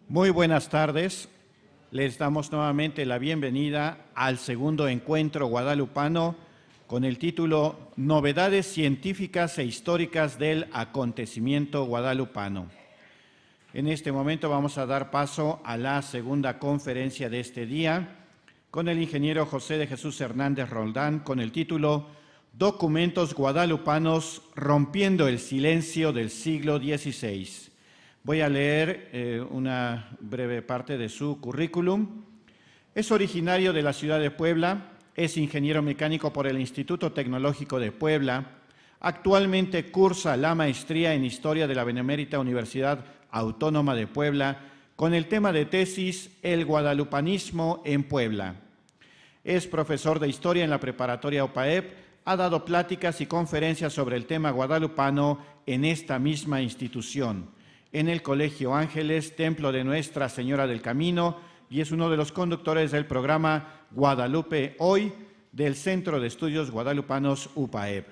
Muy buenas tardes. Les damos nuevamente la bienvenida al segundo encuentro guadalupano con el título Novedades científicas e históricas del acontecimiento guadalupano. En este momento vamos a dar paso a la segunda conferencia de este día con el ingeniero José de Jesús Hernández Roldán con el título Documentos guadalupanos rompiendo el silencio del siglo XVI. Voy a leer una breve parte de su currículum. Es originario de la ciudad de Puebla, es ingeniero mecánico por el Instituto Tecnológico de Puebla. Actualmente cursa la maestría en Historia de la Benemérita Universidad Autónoma de Puebla con el tema de tesis El guadalupanismo en Puebla. Es profesor de Historia en la preparatoria UPAEP, ha dado pláticas y conferencias sobre el tema guadalupano en esta misma institución, en el Colegio Ángeles, Templo de Nuestra Señora del Camino, y es uno de los conductores del programa Guadalupe Hoy del Centro de Estudios Guadalupanos UPAEP.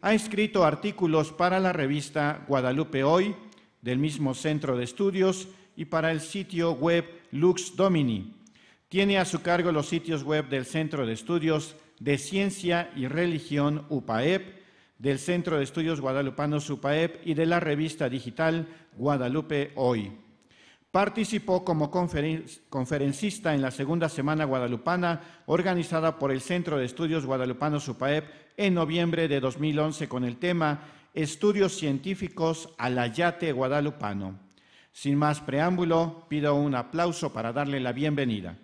Ha escrito artículos para la revista Guadalupe Hoy del mismo Centro de Estudios y para el sitio web Lux Domini. Tiene a su cargo los sitios web del Centro de Estudios de Ciencia y Religión UPAEP, del Centro de Estudios Guadalupanos UPAEP y de la revista digital Guadalupe Hoy. Participó como conferencista en la segunda Semana Guadalupana organizada por el Centro de Estudios Guadalupanos UPAEP en noviembre de 2011 con el tema Estudios científicos al ayate guadalupano. Sin más preámbulo, pido un aplauso para darle la bienvenida.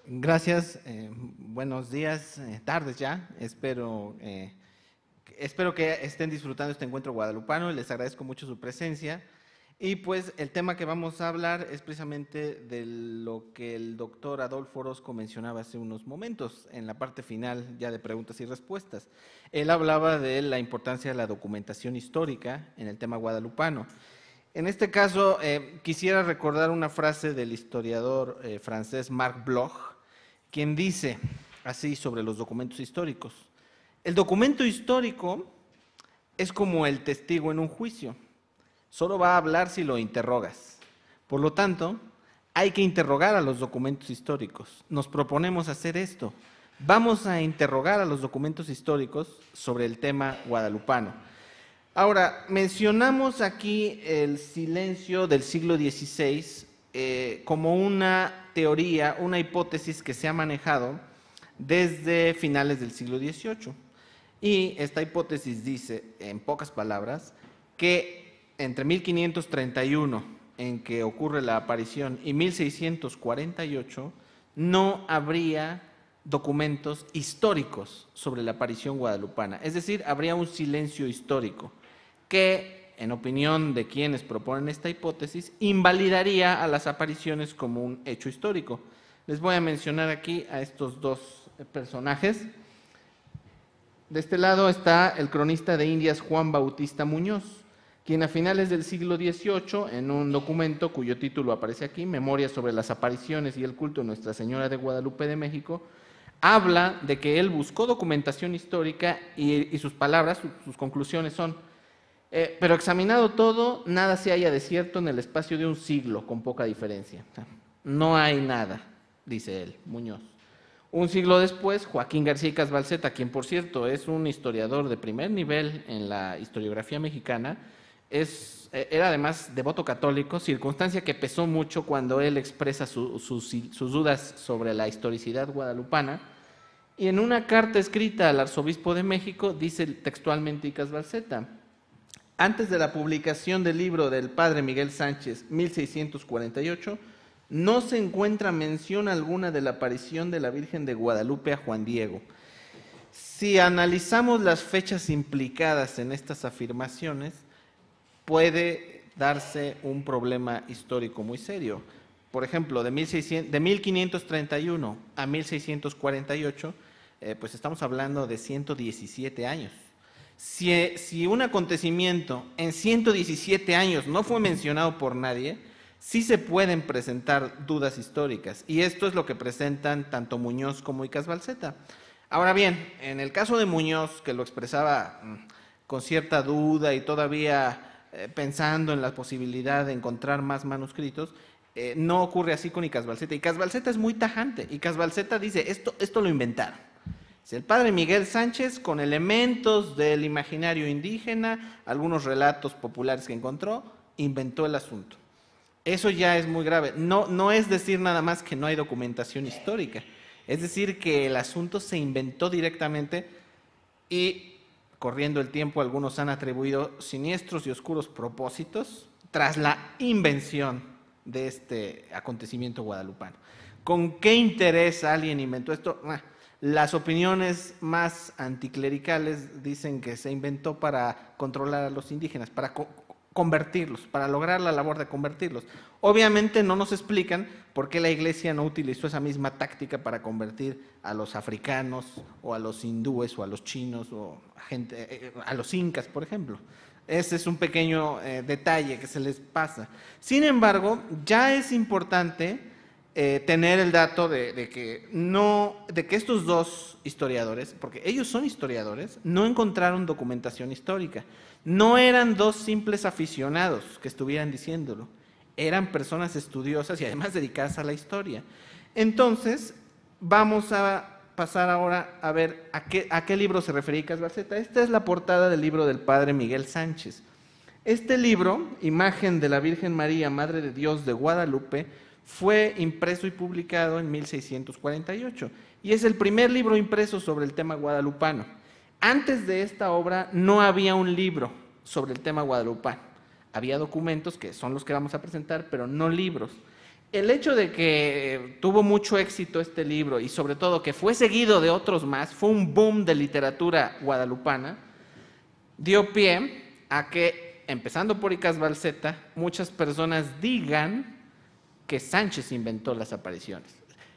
Gracias, buenos días, tardes ya. Espero que estén disfrutando este encuentro guadalupano y les agradezco mucho su presencia. Y pues el tema que vamos a hablar es precisamente de lo que el doctor Adolfo Orozco mencionaba hace unos momentos, en la parte final ya de preguntas y respuestas. Él hablaba de la importancia de la documentación histórica en el tema guadalupano. En este caso, quisiera recordar una frase del historiador francés Marc Bloch, quien dice así sobre los documentos históricos: el documento histórico es como el testigo en un juicio, solo va a hablar si lo interrogas. Por lo tanto, hay que interrogar a los documentos históricos. Nos proponemos hacer esto. Vamos a interrogar a los documentos históricos sobre el tema guadalupano. Ahora, mencionamos aquí el silencio del siglo XVI como una teoría, una hipótesis que se ha manejado desde finales del siglo XVIII. Y esta hipótesis dice, en pocas palabras, que entre 1531, en que ocurre la aparición, y 1648, no habría documentos históricos sobre la aparición guadalupana. Es decir, habría un silencio histórico que, en opinión de quienes proponen esta hipótesis, invalidaría a las apariciones como un hecho histórico. Les voy a mencionar aquí a estos dos personajes. De este lado está el cronista de Indias Juan Bautista Muñoz, quien a finales del siglo XVIII, en un documento cuyo título aparece aquí, Memoria sobre las apariciones y el culto de Nuestra Señora de Guadalupe de México, habla de que él buscó documentación histórica y sus palabras, sus conclusiones son: pero examinado todo, nada se halla de cierto en el espacio de un siglo, con poca diferencia. O sea, no hay nada, dice él, Muñoz. Un siglo después, Joaquín García y Casbalceta, quien por cierto es un historiador de primer nivel en la historiografía mexicana, era además devoto católico, circunstancia que pesó mucho cuando él expresa sus dudas sobre la historicidad guadalupana. Y en una carta escrita al arzobispo de México, dice textualmente Casbalceta: antes de la publicación del libro del padre Miguel Sánchez, 1648, no se encuentra mención alguna de la aparición de la Virgen de Guadalupe a Juan Diego. Si analizamos las fechas implicadas en estas afirmaciones, puede darse un problema histórico muy serio. Por ejemplo, de 1531 a 1648, pues estamos hablando de 117 años. Si un acontecimiento en 117 años no fue mencionado por nadie, sí se pueden presentar dudas históricas, y esto es lo que presentan tanto Muñoz como Casbalceta. Ahora bien, en el caso de Muñoz, que lo expresaba con cierta duda y todavía pensando en la posibilidad de encontrar más manuscritos, no ocurre así con Icaz Balseta. Icaz Balseta es muy tajante. Icaz Balseta dice, esto lo inventaron. El padre Miguel Sánchez, con elementos del imaginario indígena, algunos relatos populares que encontró, inventó el asunto. Eso ya es muy grave. No es decir nada más que no hay documentación histórica. Es decir, que el asunto se inventó directamente y, corriendo el tiempo, algunos han atribuido siniestros y oscuros propósitos tras la invención de este acontecimiento guadalupano. ¿Con qué interés alguien inventó esto? Las opiniones más anticlericales dicen que se inventó para controlar a los indígenas, para convertirlos, para lograr la labor de convertirlos. Obviamente no nos explican por qué la Iglesia no utilizó esa misma táctica para convertir a los africanos o a los hindúes o a los chinos o a los incas, por ejemplo. Ese es un pequeño detalle que se les pasa. Sin embargo, ya es importante tener el dato de que estos dos historiadores, porque ellos son historiadores, no encontraron documentación histórica. No eran dos simples aficionados que estuvieran diciéndolo, eran personas estudiosas y además dedicadas a la historia. Entonces, vamos a pasar ahora a ver a qué libro se refería Icaz Balseta. Esta es la portada del libro del padre Miguel Sánchez. Este libro, Imagen de la Virgen María, Madre de Dios de Guadalupe, fue impreso y publicado en 1648 y es el primer libro impreso sobre el tema guadalupano. Antes de esta obra no había un libro sobre el tema guadalupano. Había documentos que son los que vamos a presentar, pero no libros. El hecho de que tuvo mucho éxito este libro y sobre todo que fue seguido de otros más, fue un boom de literatura guadalupana, dio pie a que, empezando por Icaz Balseta, muchas personas digan que Sánchez inventó las apariciones.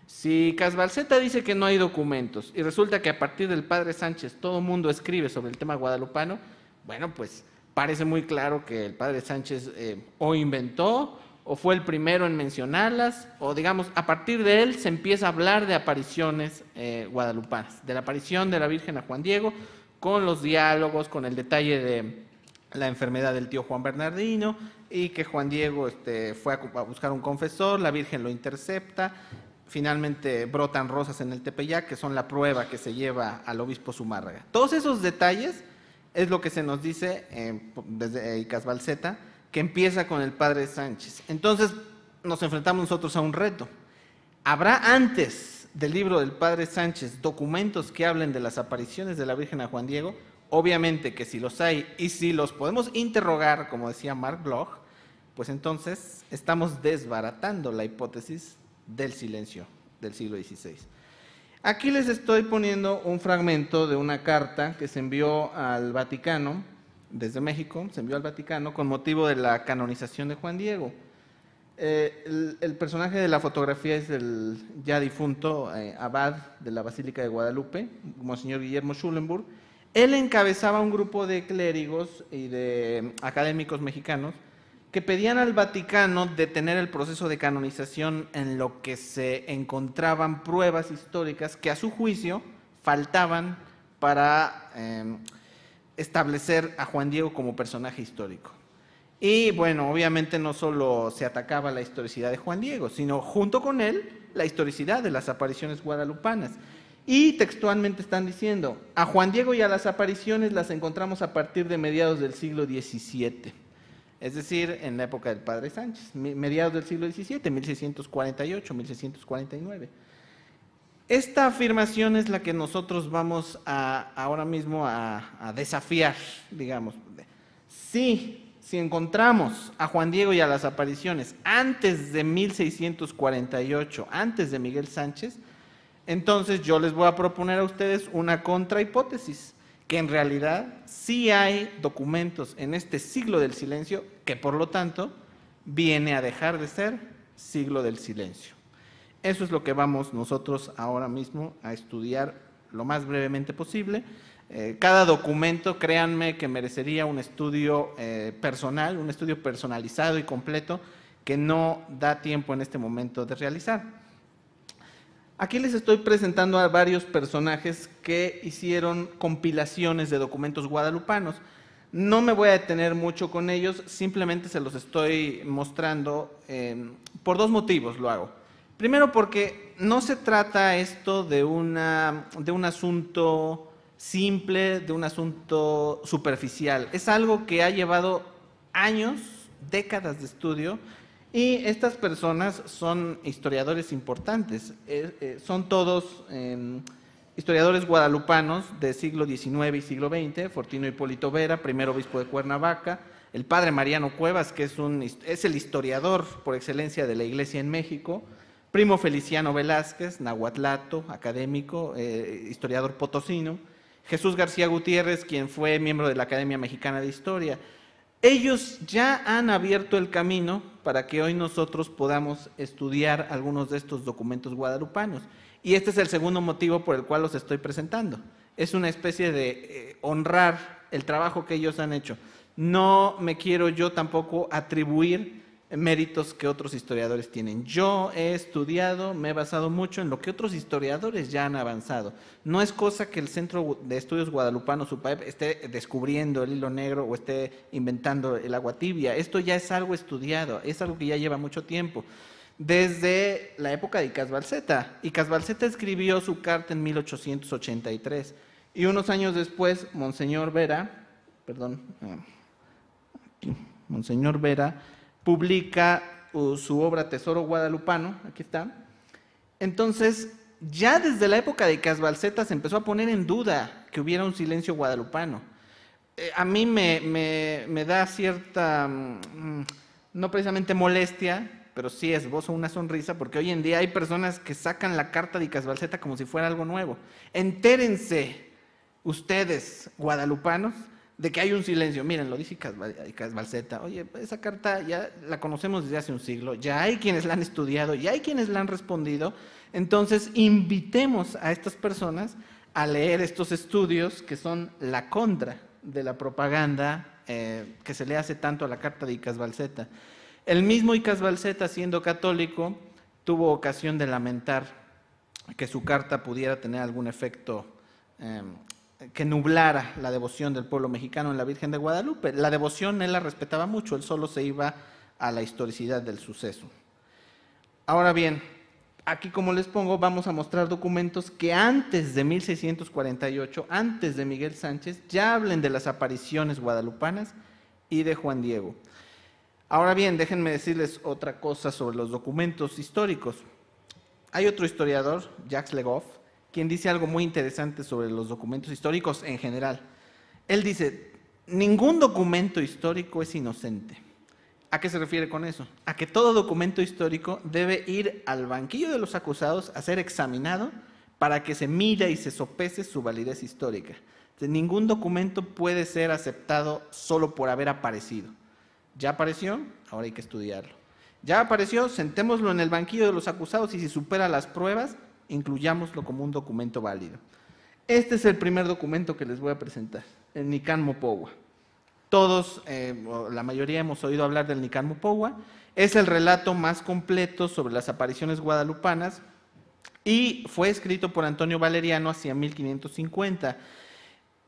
Si Icaz Balseta dice que no hay documentos y resulta que a partir del padre Sánchez todo el mundo escribe sobre el tema guadalupano, bueno, pues parece muy claro que el padre Sánchez o inventó o fue el primero en mencionarlas, o digamos, a partir de él se empieza a hablar de apariciones guadalupanas, de la aparición de la Virgen a Juan Diego, con los diálogos, con el detalle de la enfermedad del tío Juan Bernardino, y que Juan Diego fue a buscar un confesor, la Virgen lo intercepta, finalmente brotan rosas en el Tepeyac, que son la prueba que se lleva al obispo Zumárraga. Todos esos detalles es lo que se nos dice desde Icaz Balseta, que empieza con el padre Sánchez. Entonces nos enfrentamos nosotros a un reto. ¿Habrá antes del libro del padre Sánchez documentos que hablen de las apariciones de la Virgen a Juan Diego? Obviamente que si los hay y si los podemos interrogar, como decía Mark Bloch, pues entonces estamos desbaratando la hipótesis del silencio del siglo XVI. Aquí les estoy poniendo un fragmento de una carta que se envió al Vaticano, desde México, se envió al Vaticano con motivo de la canonización de Juan Diego. El personaje de la fotografía es el ya difunto abad de la Basílica de Guadalupe, Monseñor Guillermo Schulenburg. Él encabezaba un grupo de clérigos y de académicos mexicanos que pedían al Vaticano detener el proceso de canonización en lo que se encontraban pruebas históricas que a su juicio faltaban para establecer a Juan Diego como personaje histórico. Y bueno, obviamente no solo se atacaba la historicidad de Juan Diego, sino junto con él la historicidad de las apariciones guadalupanas. Y textualmente están diciendo, a Juan Diego y a las apariciones las encontramos a partir de mediados del siglo XVII, es decir, en la época del padre Sánchez, mediados del siglo XVII, 1648, 1649. Esta afirmación es la que nosotros vamos ahora mismo a desafiar, digamos. Si encontramos a Juan Diego y a las apariciones antes de 1648, antes de Miguel Sánchez, entonces yo les voy a proponer a ustedes una contrahipótesis, que en realidad sí hay documentos en este siglo del silencio, que por lo tanto viene a dejar de ser siglo del silencio. Eso es lo que vamos nosotros ahora mismo a estudiar lo más brevemente posible. Cada documento, créanme, que merecería un estudio personal, un estudio personalizado y completo, que no da tiempo en este momento de realizar. Aquí les estoy presentando a varios personajes que hicieron compilaciones de documentos guadalupanos. No me voy a detener mucho con ellos, simplemente se los estoy mostrando por dos motivos lo hago. Primero, porque no se trata esto de un asunto simple, de un asunto superficial. Es algo que ha llevado años, décadas de estudio, y estas personas son historiadores importantes. Son todos historiadores guadalupanos del siglo XIX y siglo XX, Fortino Hipólito Vera, primer obispo de Cuernavaca, el padre Mariano Cuevas, que es el historiador por excelencia de la Iglesia en México, Primo Feliciano Velázquez, nahuatlato, académico, historiador potosino, Jesús García Gutiérrez, quien fue miembro de la Academia Mexicana de Historia. Ellos ya han abierto el camino para que hoy nosotros podamos estudiar algunos de estos documentos guadalupanos. Y este es el segundo motivo por el cual los estoy presentando. Es una especie de honrar el trabajo que ellos han hecho. No me quiero yo tampoco atribuir méritos que otros historiadores tienen. Yo he estudiado, me he basado mucho en lo que otros historiadores ya han avanzado. No es cosa que el Centro de Estudios Guadalupanos, UPAEP, esté descubriendo el hilo negro o esté inventando el agua tibia. Esto ya es algo estudiado, es algo que ya lleva mucho tiempo. Desde la época de Icaz Balseta. Icaz Balseta escribió su carta en 1883 y unos años después Monseñor Vera publica su obra Tesoro Guadalupano, aquí está. Entonces, ya desde la época de Icaz Balseta se empezó a poner en duda que hubiera un silencio guadalupano. A mí me da cierta, no precisamente molestia, pero sí esbozo una sonrisa, porque hoy en día hay personas que sacan la carta de Icaz Balseta como si fuera algo nuevo. Entérense ustedes, guadalupanos, de que hay un silencio. Miren, lo dice Icaz Balseta. Oye, esa carta ya la conocemos desde hace un siglo, ya hay quienes la han estudiado, ya hay quienes la han respondido. Entonces, invitemos a estas personas a leer estos estudios que son la contra de la propaganda que se le hace tanto a la carta de Icaz Balseta. El mismo Icaz Balseta, siendo católico, tuvo ocasión de lamentar que su carta pudiera tener algún efecto que nublara la devoción del pueblo mexicano en la Virgen de Guadalupe. La devoción él la respetaba mucho, él solo se iba a la historicidad del suceso. Ahora bien, aquí como les pongo, vamos a mostrar documentos que antes de 1648, antes de Miguel Sánchez, ya hablen de las apariciones guadalupanas y de Juan Diego. Ahora bien, déjenme decirles otra cosa sobre los documentos históricos. Hay otro historiador, Jacques Le Goff, quien dice algo muy interesante sobre los documentos históricos en general. Él dice, ningún documento histórico es inocente. ¿A qué se refiere con eso? A que todo documento histórico debe ir al banquillo de los acusados a ser examinado para que se mida y se sopese su validez histórica. Entonces, ningún documento puede ser aceptado solo por haber aparecido. Ya apareció, ahora hay que estudiarlo. Ya apareció, sentémoslo en el banquillo de los acusados y si supera las pruebas, incluyámoslo como un documento válido. Este es el primer documento que les voy a presentar, el Nican Mopohua. Todos, la mayoría hemos oído hablar del Nican Mopohua. Es el relato más completo sobre las apariciones guadalupanas y fue escrito por Antonio Valeriano hacia 1550.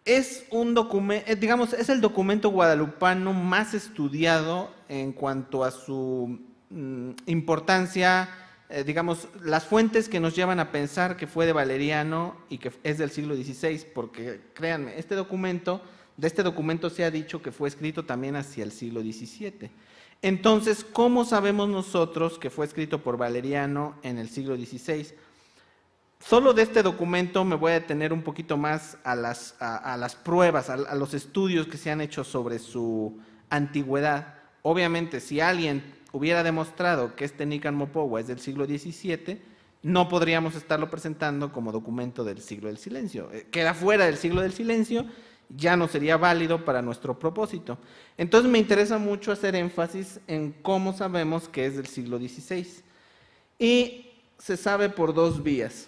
Es un documento, digamos, es el documento guadalupano más estudiado en cuanto a su importancia, digamos, las fuentes que nos llevan a pensar que fue de Valeriano y que es del siglo XVI, porque créanme, de este documento se ha dicho que fue escrito también hacia el siglo XVII. Entonces, ¿cómo sabemos nosotros que fue escrito por Valeriano en el siglo XVI? Solo de este documento me voy a detener un poquito más a las pruebas, a los estudios que se han hecho sobre su antigüedad. Obviamente, si alguien hubiera demostrado que este Nican Mopohua es del siglo XVII, no podríamos estarlo presentando como documento del siglo del silencio. Queda fuera del siglo del silencio, ya no sería válido para nuestro propósito. Entonces me interesa mucho hacer énfasis en cómo sabemos que es del siglo XVI. Y se sabe por dos vías.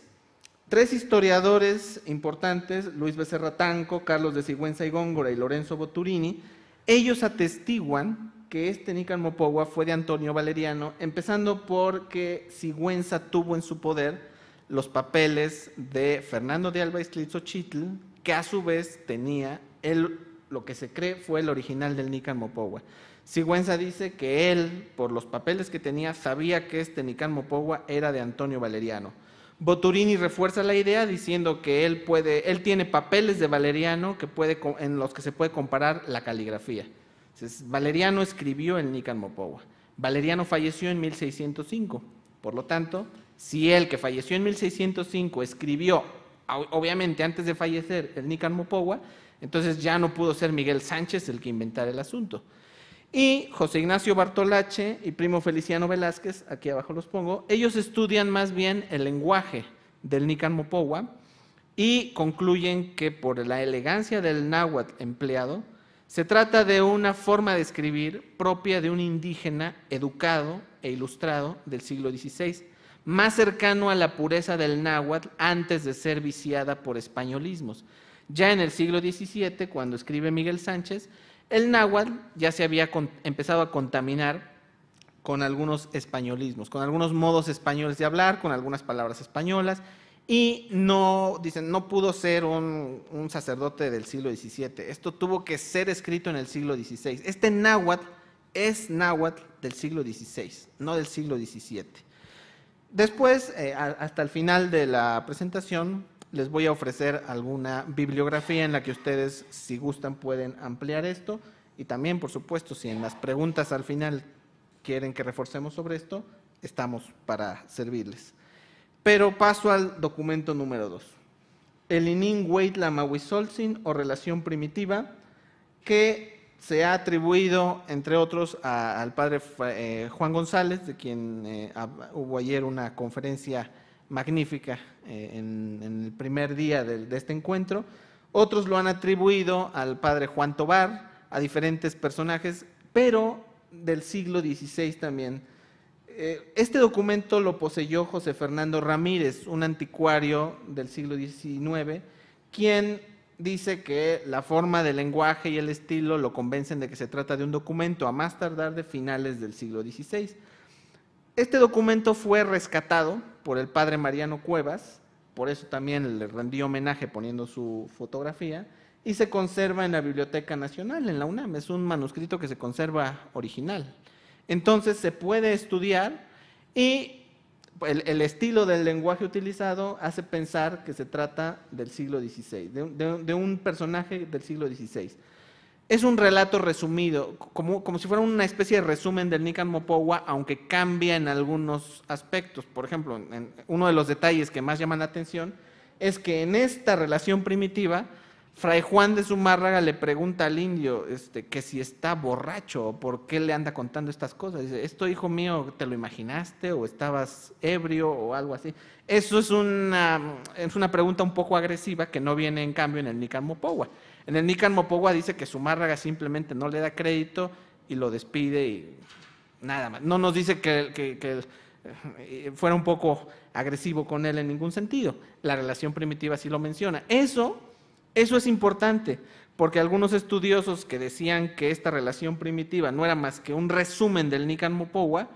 Tres historiadores importantes, Luis Becerra Tanco, Carlos de Sigüenza y Góngora y Lorenzo Boturini, ellos atestiguan que este Nican Mopohua fue de Antonio Valeriano, empezando porque Sigüenza tuvo en su poder los papeles de Fernando de Alba Iztlizochitl, que a su vez tenía lo que se cree fue el original del Nican Mopohua. Sigüenza dice que él, por los papeles que tenía, sabía que este Nican Mopohua era de Antonio Valeriano. Boturini refuerza la idea diciendo que él tiene papeles de Valeriano en los que se puede comparar la caligrafía. Entonces, Valeriano escribió el Nican Mopohua. Valeriano falleció en 1605. Por lo tanto, si él, que falleció en 1605, escribió, obviamente antes de fallecer, el Nican Mopohua, entonces ya no pudo ser Miguel Sánchez el que inventara el asunto. Y José Ignacio Bartolache y Primo Feliciano Velázquez, aquí abajo los pongo, ellos estudian más bien el lenguaje del Nican Mopohua y concluyen que por la elegancia del náhuatl empleado, se trata de una forma de escribir propia de un indígena educado e ilustrado del siglo XVI, más cercano a la pureza del náhuatl antes de ser viciada por españolismos. Ya en el siglo XVII, cuando escribe Miguel Sánchez, el náhuatl ya se había empezado a contaminar con algunos españolismos, con algunos modos españoles de hablar, con algunas palabras españolas, y no pudo ser un sacerdote del siglo XVII. Esto tuvo que ser escrito en el siglo XVI. Este náhuatl es náhuatl del siglo XVI, no del siglo XVII. Después, hasta el final de la presentación, les voy a ofrecer alguna bibliografía en la que ustedes, si gustan, pueden ampliar esto. Y también, por supuesto, si en las preguntas al final quieren que reforcemos sobre esto, estamos para servirles. Pero paso al documento número 2. El Inin Hueytla Mahuizoltzin o Relación Primitiva, que se ha atribuido, entre otros, al padre Juan González, de quien hubo ayer una conferencia magnífica en el primer día de este encuentro. Otros lo han atribuido al padre Juan Tobar, a diferentes personajes, pero del siglo XVI también. Este documento lo poseyó José Fernando Ramírez, un anticuario del siglo XIX, quien dice que la forma del lenguaje y el estilo lo convencen de que se trata de un documento a más tardar de finales del siglo XVI. Este documento fue rescatado por el padre Mariano Cuevas, por eso también le rendí homenaje poniendo su fotografía, y se conserva en la Biblioteca Nacional, en la UNAM. Es un manuscrito que se conserva original. Entonces se puede estudiar y el estilo del lenguaje utilizado hace pensar que se trata del siglo XVI, de un personaje del siglo XVI. Es un relato resumido, como si fuera una especie de resumen del Nican Mopohua, aunque cambia en algunos aspectos. Por ejemplo, uno de los detalles que más llaman la atención es que en esta relación primitiva, Fray Juan de Zumárraga le pregunta al indio que si está borracho o por qué le anda contando estas cosas. Dice, esto, hijo mío, ¿te lo imaginaste o estabas ebrio o algo así? Eso es una pregunta un poco agresiva que no viene en cambio en el Nican Mopohua. En el Nican Mopohua dice que Zumárraga simplemente no le da crédito y lo despide y nada más. No nos dice que fuera un poco agresivo con él en ningún sentido. La relación primitiva sí lo menciona. Eso es importante, porque algunos estudiosos que decían que esta relación primitiva no era más que un resumen del Nican Mopohua,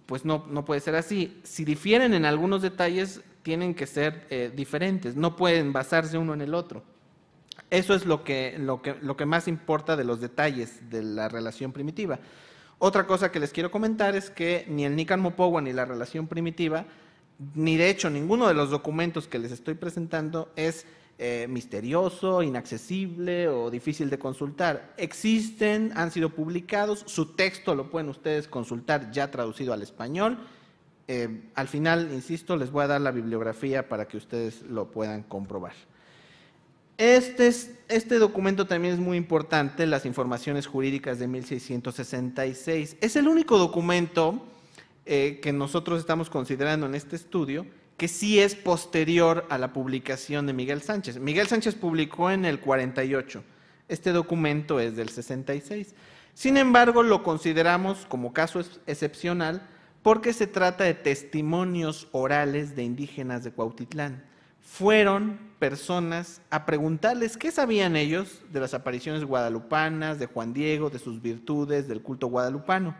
pues no puede ser así. Si difieren en algunos detalles, tienen que ser diferentes, no pueden basarse uno en el otro. Eso es lo que más importa de los detalles de la relación primitiva. Otra cosa que les quiero comentar es que ni el Nican Mopohua ni la relación primitiva, ni de hecho ninguno de los documentos que les estoy presentando es misterioso, inaccesible o difícil de consultar. Existen, han sido publicados, su texto lo pueden ustedes consultar ya traducido al español. Al final, insisto, les voy a dar la bibliografía para que ustedes lo puedan comprobar. Este documento también es muy importante, las informaciones jurídicas de 1666. Es el único documento que nosotros estamos considerando en este estudio que sí es posterior a la publicación de Miguel Sánchez. Miguel Sánchez publicó en el 48, este documento es del 66. Sin embargo, lo consideramos como caso excepcional porque se trata de testimonios orales de indígenas de Cuautitlán. Fueron personas a preguntarles qué sabían ellos de las apariciones guadalupanas, de Juan Diego, de sus virtudes, del culto guadalupano.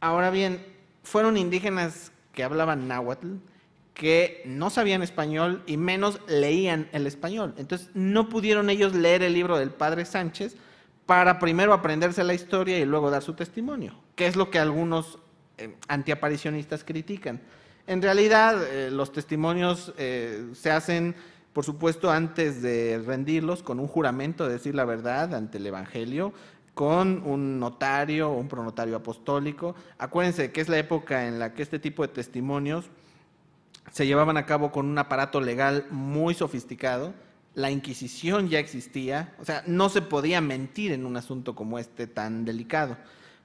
Ahora bien, fueron indígenas que hablaban náhuatl, que no sabían español y menos leían el español. Entonces no pudieron ellos leer el libro del padre Sánchez para primero aprenderse la historia y luego dar su testimonio, que es lo que algunos antiaparicionistas critican. En realidad, los testimonios se hacen, por supuesto, antes de rendirlos, con un juramento de decir la verdad ante el Evangelio, con un notario o un pronotario apostólico. Acuérdense que es la época en la que este tipo de testimonios se llevaban a cabo con un aparato legal muy sofisticado. La Inquisición ya existía, o sea, no se podía mentir en un asunto como este tan delicado.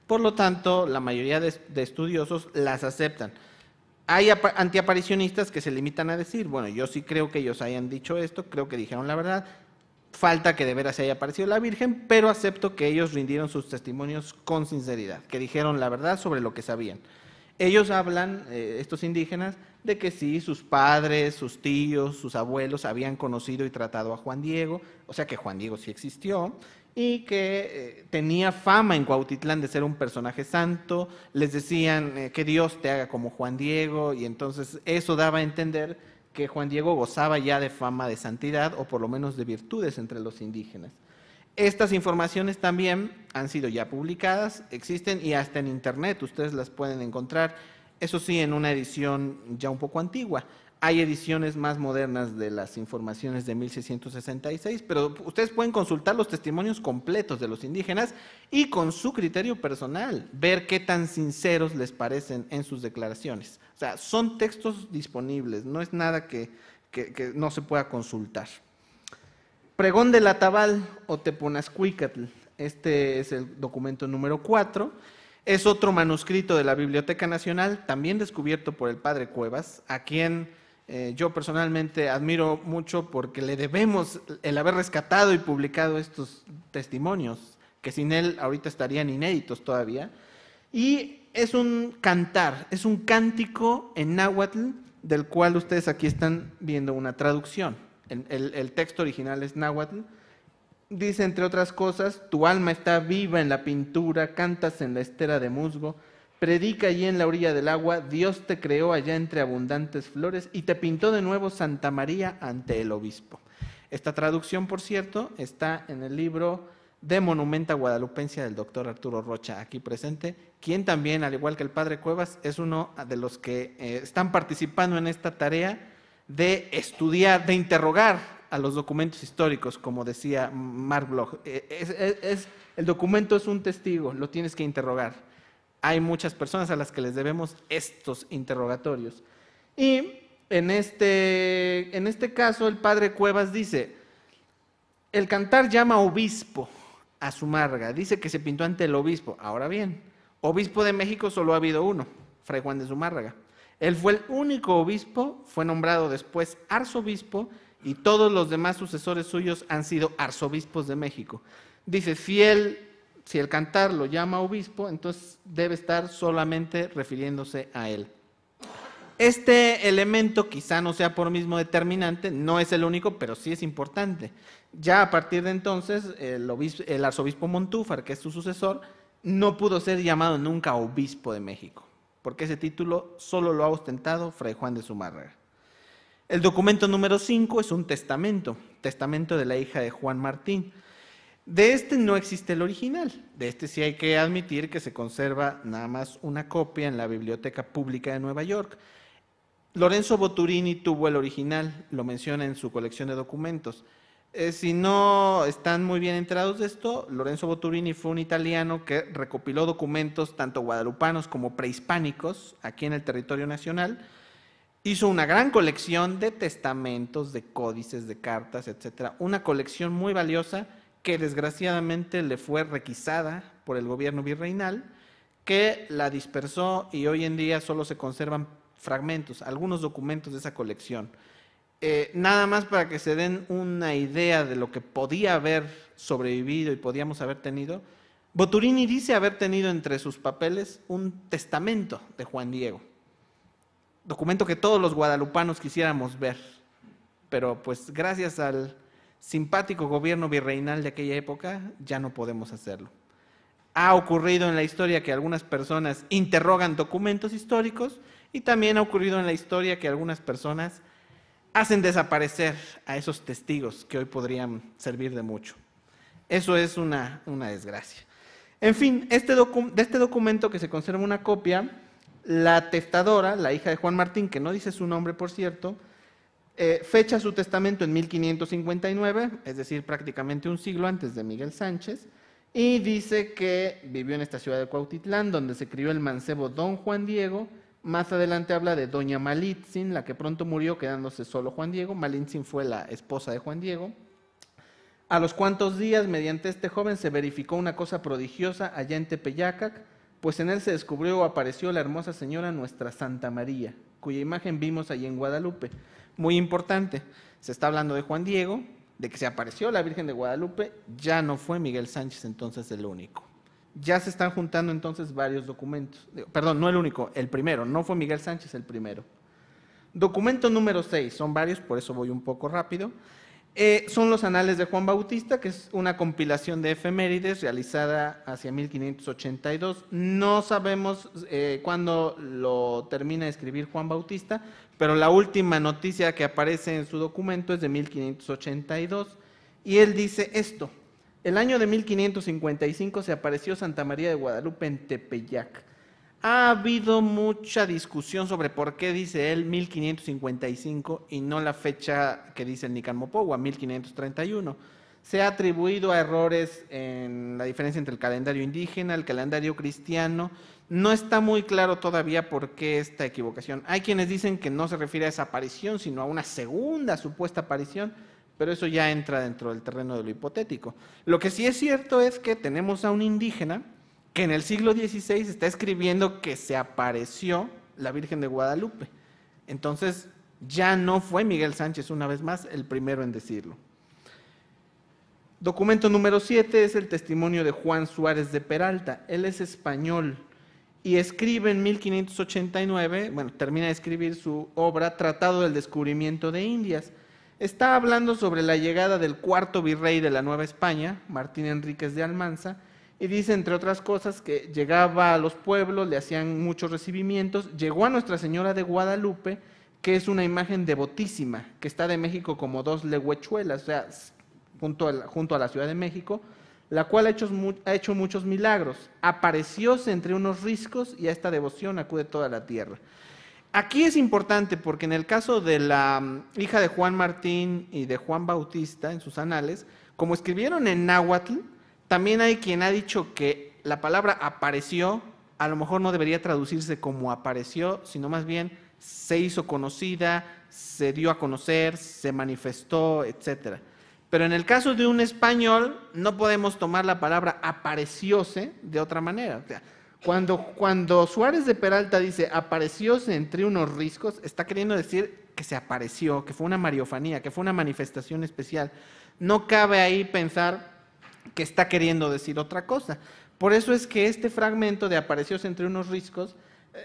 Por lo tanto, la mayoría de estudiosos las aceptan. Hay antiaparicionistas que se limitan a decir, bueno, yo sí creo que ellos hayan dicho esto, creo que dijeron la verdad, falta que de veras se haya aparecido la Virgen, pero acepto que ellos rindieron sus testimonios con sinceridad, que dijeron la verdad sobre lo que sabían. Ellos hablan, estos indígenas, de que sí, sus padres, sus tíos, sus abuelos habían conocido y tratado a Juan Diego, o sea que Juan Diego sí existió, y que tenía fama en Cuautitlán de ser un personaje santo. Les decían que Dios te haga como Juan Diego, y entonces eso daba a entender que Juan Diego gozaba ya de fama de santidad, o por lo menos de virtudes entre los indígenas. Estas informaciones también han sido ya publicadas, existen y hasta en internet ustedes las pueden encontrar, eso sí, en una edición ya un poco antigua. Hay ediciones más modernas de las informaciones de 1666, pero ustedes pueden consultar los testimonios completos de los indígenas y con su criterio personal, ver qué tan sinceros les parecen en sus declaraciones. O sea, son textos disponibles, no es nada que no se pueda consultar. Pregón del Atabal o Teponazcuicatl, este es el documento número 4, es otro manuscrito de la Biblioteca Nacional, también descubierto por el padre Cuevas, a quien yo personalmente admiro mucho porque le debemos el haber rescatado y publicado estos testimonios, que sin él ahorita estarían inéditos todavía, y es un cantar, es un cántico en náhuatl, del cual ustedes aquí están viendo una traducción. El texto original es náhuatl. Dice, entre otras cosas, tu alma está viva en la pintura, cantas en la estera de musgo, predica allí en la orilla del agua, Dios te creó allá entre abundantes flores y te pintó de nuevo Santa María ante el obispo. Esta traducción, por cierto, está en el libro de Monumenta Guadalupencia del doctor Arturo Rocha, aquí presente, quien también, al igual que el padre Cuevas, es uno de los que están participando en esta tarea de estudiar, de interrogar a los documentos históricos, como decía Mark Bloch. El documento es un testigo, lo tienes que interrogar. Hay muchas personas a las que les debemos estos interrogatorios. Y en este caso el padre Cuevas dice, el cantar llama obispo a Zumárraga, dice que se pintó ante el obispo. Ahora bien, obispo de México solo ha habido uno, Fray Juan de Zumárraga. Él fue el único obispo, fue nombrado después arzobispo, y todos los demás sucesores suyos han sido arzobispos de México. Dice, si el cantar lo llama obispo, entonces debe estar solamente refiriéndose a él. Este elemento quizá no sea por mismo determinante, no es el único, pero sí es importante. Ya a partir de entonces, el arzobispo Montúfar, que es su sucesor, no pudo ser llamado nunca obispo de México, porque ese título solo lo ha ostentado Fray Juan de Zumárraga. El documento número 5 es un testamento de la hija de Juan Martín. De este no existe el original, de este sí hay que admitir que se conserva nada más una copia en la Biblioteca Pública de Nueva York. Lorenzo Boturini tuvo el original, lo menciona en su colección de documentos. Si no están muy bien enterados de esto, Lorenzo Boturini fue un italiano que recopiló documentos tanto guadalupanos como prehispánicos aquí en el territorio nacional. Hizo una gran colección de testamentos, de códices, de cartas, etcétera. Una colección muy valiosa que desgraciadamente le fue requisada por el gobierno virreinal, que la dispersó y hoy en día solo se conservan fragmentos, algunos documentos de esa colección. Nada más para que se den una idea de lo que podía haber sobrevivido y podíamos haber tenido, Boturini dice haber tenido entre sus papeles un testamento de Juan Diego. Documento que todos los guadalupanos quisiéramos ver, pero pues gracias al simpático gobierno virreinal de aquella época ya no podemos hacerlo. Ha ocurrido en la historia que algunas personas interrogan documentos históricos y también ha ocurrido en la historia que algunas personas hacen desaparecer a esos testigos que hoy podrían servir de mucho. Eso es una desgracia. En fin, de este documento que se conserva una copia, la testadora, la hija de Juan Martín, que no dice su nombre por cierto, fecha su testamento en 1559, es decir, prácticamente un siglo antes de Miguel Sánchez, y dice que vivió en esta ciudad de Cuautitlán, donde se crió el mancebo don Juan Diego. Más adelante habla de doña Malitzin, la que pronto murió quedándose solo Juan Diego. Malitzin fue la esposa de Juan Diego. A los cuantos días, mediante este joven, se verificó una cosa prodigiosa allá en Tepeyacac, pues en él se descubrió o apareció la hermosa señora Nuestra Santa María, cuya imagen vimos allí en Guadalupe. Muy importante, se está hablando de Juan Diego, de que se apareció la Virgen de Guadalupe, ya no fue Miguel Sánchez entonces el único. Ya se están juntando entonces varios documentos. Perdón, no el único, el primero, no fue Miguel Sánchez el primero. Documento número 6, son varios, por eso voy un poco rápido. Son los Anales de Juan Bautista, que es una compilación de efemérides realizada hacia 1582. No sabemos cuándo lo termina de escribir Juan Bautista, pero la última noticia que aparece en su documento es de 1582. Y él dice esto: el año de 1555 se apareció Santa María de Guadalupe en Tepeyac. Ha habido mucha discusión sobre por qué dice él 1555 y no la fecha que dice el Nican Mopogua, 1531. Se ha atribuido a errores en la diferencia entre el calendario indígena, el calendario cristiano. No está muy claro todavía por qué esta equivocación. Hay quienes dicen que no se refiere a esa aparición, sino a una segunda supuesta aparición, pero eso ya entra dentro del terreno de lo hipotético. Lo que sí es cierto es que tenemos a un indígena que en el siglo XVI está escribiendo que se apareció la Virgen de Guadalupe. Entonces, ya no fue Miguel Sánchez, una vez más, el primero en decirlo. Documento número 7 es el testimonio de Juan Suárez de Peralta. Él es español y escribe en 1589, termina de escribir su obra Tratado del Descubrimiento de Indias. Está hablando sobre la llegada del cuarto virrey de la Nueva España, Martín Enríquez de Almanza, y dice, entre otras cosas, que llegaba a los pueblos, le hacían muchos recibimientos, llegó a Nuestra Señora de Guadalupe, que es una imagen devotísima, que está de México como 2 legüechuelas, o sea, junto a la Ciudad de México, la cual ha hecho muchos milagros. Aparecióse entre unos riscos y a esta devoción acude toda la tierra. Aquí es importante porque en el caso de la hija de Juan Martín y de Juan Bautista, en sus anales, como escribieron en náhuatl, también hay quien ha dicho que la palabra apareció, a lo mejor no debería traducirse como apareció, sino más bien se hizo conocida, se dio a conocer, se manifestó, etc. Pero en el caso de un español, no podemos tomar la palabra aparecióse de otra manera. O sea, cuando Suárez de Peralta dice aparecióse entre unos riscos, está queriendo decir que se apareció, que fue una mariofanía, que fue una manifestación especial. No cabe ahí pensar que está queriendo decir otra cosa. Por eso es que este fragmento de aparecióse entre unos riscos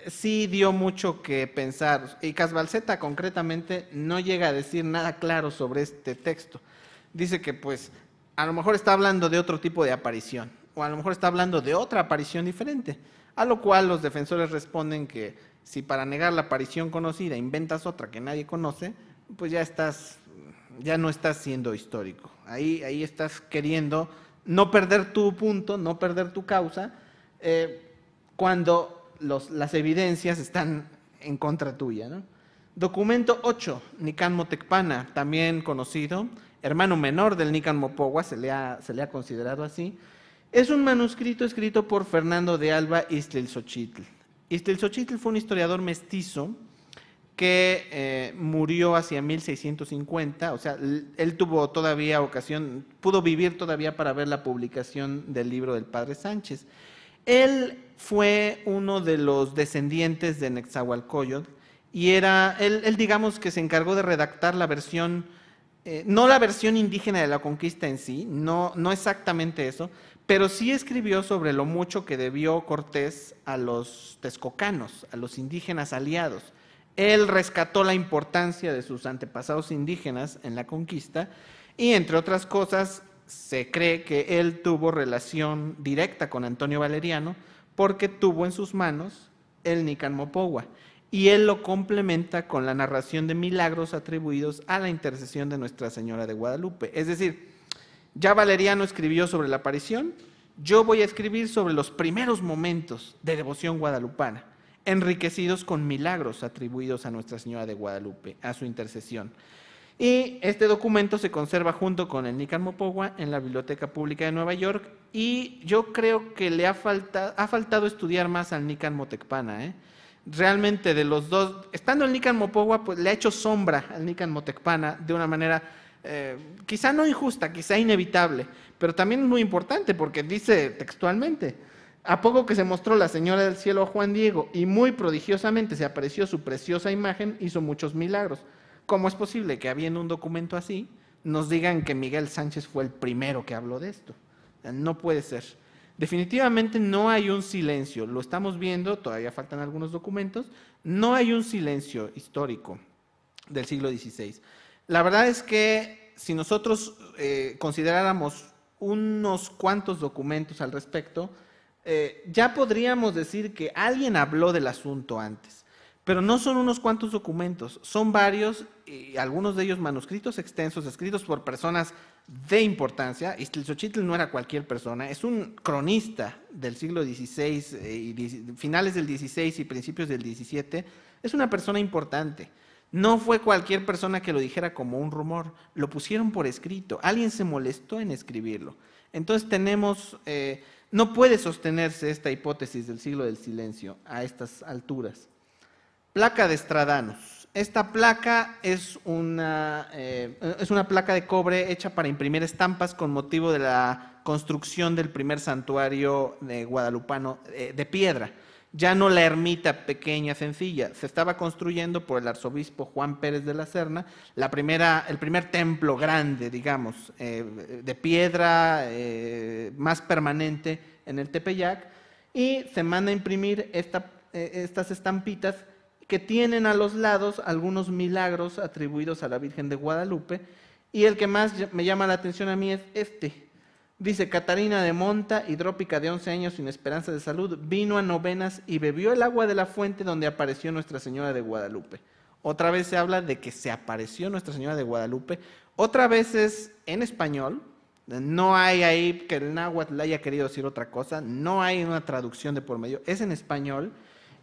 sí dio mucho que pensar. Y Casbalceta concretamente no llega a decir nada claro sobre este texto. Dice que pues a lo mejor está hablando de otro tipo de aparición, o a lo mejor está hablando de otra aparición diferente, a lo cual los defensores responden que si para negar la aparición conocida inventas otra que nadie conoce, pues ya no estás siendo histórico. Ahí estás queriendo no perder tu punto, no perder tu causa, cuando las evidencias están en contra tuya, ¿no? Documento 8, Nican Motecpana, también conocido, hermano menor del Nican Mopogua, se le ha considerado así. Es un manuscrito escrito por Fernando de Alba Ixtlilxochitl. Ixtlilxochitl fue un historiador mestizo que murió hacia 1650, o sea, él tuvo todavía pudo vivir todavía para ver la publicación del libro del Padre Sánchez. Él fue uno de los descendientes de Netzahualcóyotl y él digamos que se encargó de redactar la versión, no la versión indígena de la conquista en sí, no exactamente eso, pero sí escribió sobre lo mucho que debió Cortés a los texcocanos, a los indígenas aliados. Él rescató la importancia de sus antepasados indígenas en la conquista y, entre otras cosas, se cree que él tuvo relación directa con Antonio Valeriano porque tuvo en sus manos el Nican Mopogua y él lo complementa con la narración de milagros atribuidos a la intercesión de Nuestra Señora de Guadalupe. Es decir, Ya Valeriano escribió sobre la aparición, yo voy a escribir sobre los primeros momentos de devoción guadalupana, enriquecidos con milagros atribuidos a Nuestra Señora de Guadalupe, a su intercesión. Y este documento se conserva junto con el Nican Mopogua en la Biblioteca Pública de Nueva York, y yo creo que le ha faltado estudiar más al Nican Motecpana, Realmente de los dos, estando el Nican Mopogua, pues le ha hecho sombra al Nican Motecpana de una manera quizá no injusta, quizá inevitable, pero también es muy importante porque dice textualmente: a poco que se mostró la Señora del Cielo a Juan Diego y muy prodigiosamente se apareció su preciosa imagen, hizo muchos milagros. ¿Cómo es posible que, habiendo un documento así, nos digan que Miguel Sánchez fue el primero que habló de esto? No puede ser. Definitivamente no hay un silencio, lo estamos viendo, todavía faltan algunos documentos, no hay un silencio histórico del siglo XVI. La verdad es que si nosotros consideráramos unos cuantos documentos al respecto, ya podríamos decir que alguien habló del asunto antes, pero no son unos cuantos documentos, son varios, y algunos de ellos manuscritos extensos, escritos por personas de importancia. Ixtlilxochitl no era cualquier persona, es un cronista del siglo XVI, finales del XVI y principios del XVII, es una persona importante. No fue cualquier persona que lo dijera como un rumor, lo pusieron por escrito, alguien se molestó en escribirlo. Entonces no puede sostenerse esta hipótesis del siglo del silencio a estas alturas. Placa de Stradanos. Esta placa es una placa de cobre hecha para imprimir estampas con motivo de la construcción del primer santuario guadalupano de piedra. Ya no la ermita pequeña, sencilla, se estaba construyendo por el arzobispo Juan Pérez de la Serna, el primer templo grande, digamos, de piedra, más permanente en el Tepeyac, y se manda a imprimir estas estampitas que tienen a los lados algunos milagros atribuidos a la Virgen de Guadalupe, y el que más me llama la atención a mí es este. Dice: Catarina de Monta, hidrópica de 11 años sin esperanza de salud, vino a novenas y bebió el agua de la fuente donde apareció Nuestra Señora de Guadalupe. Otra vez se habla de que se apareció Nuestra Señora de Guadalupe, otra vez es en español, no hay ahí que el náhuatl haya querido decir otra cosa, no hay una traducción de por medio, es en español,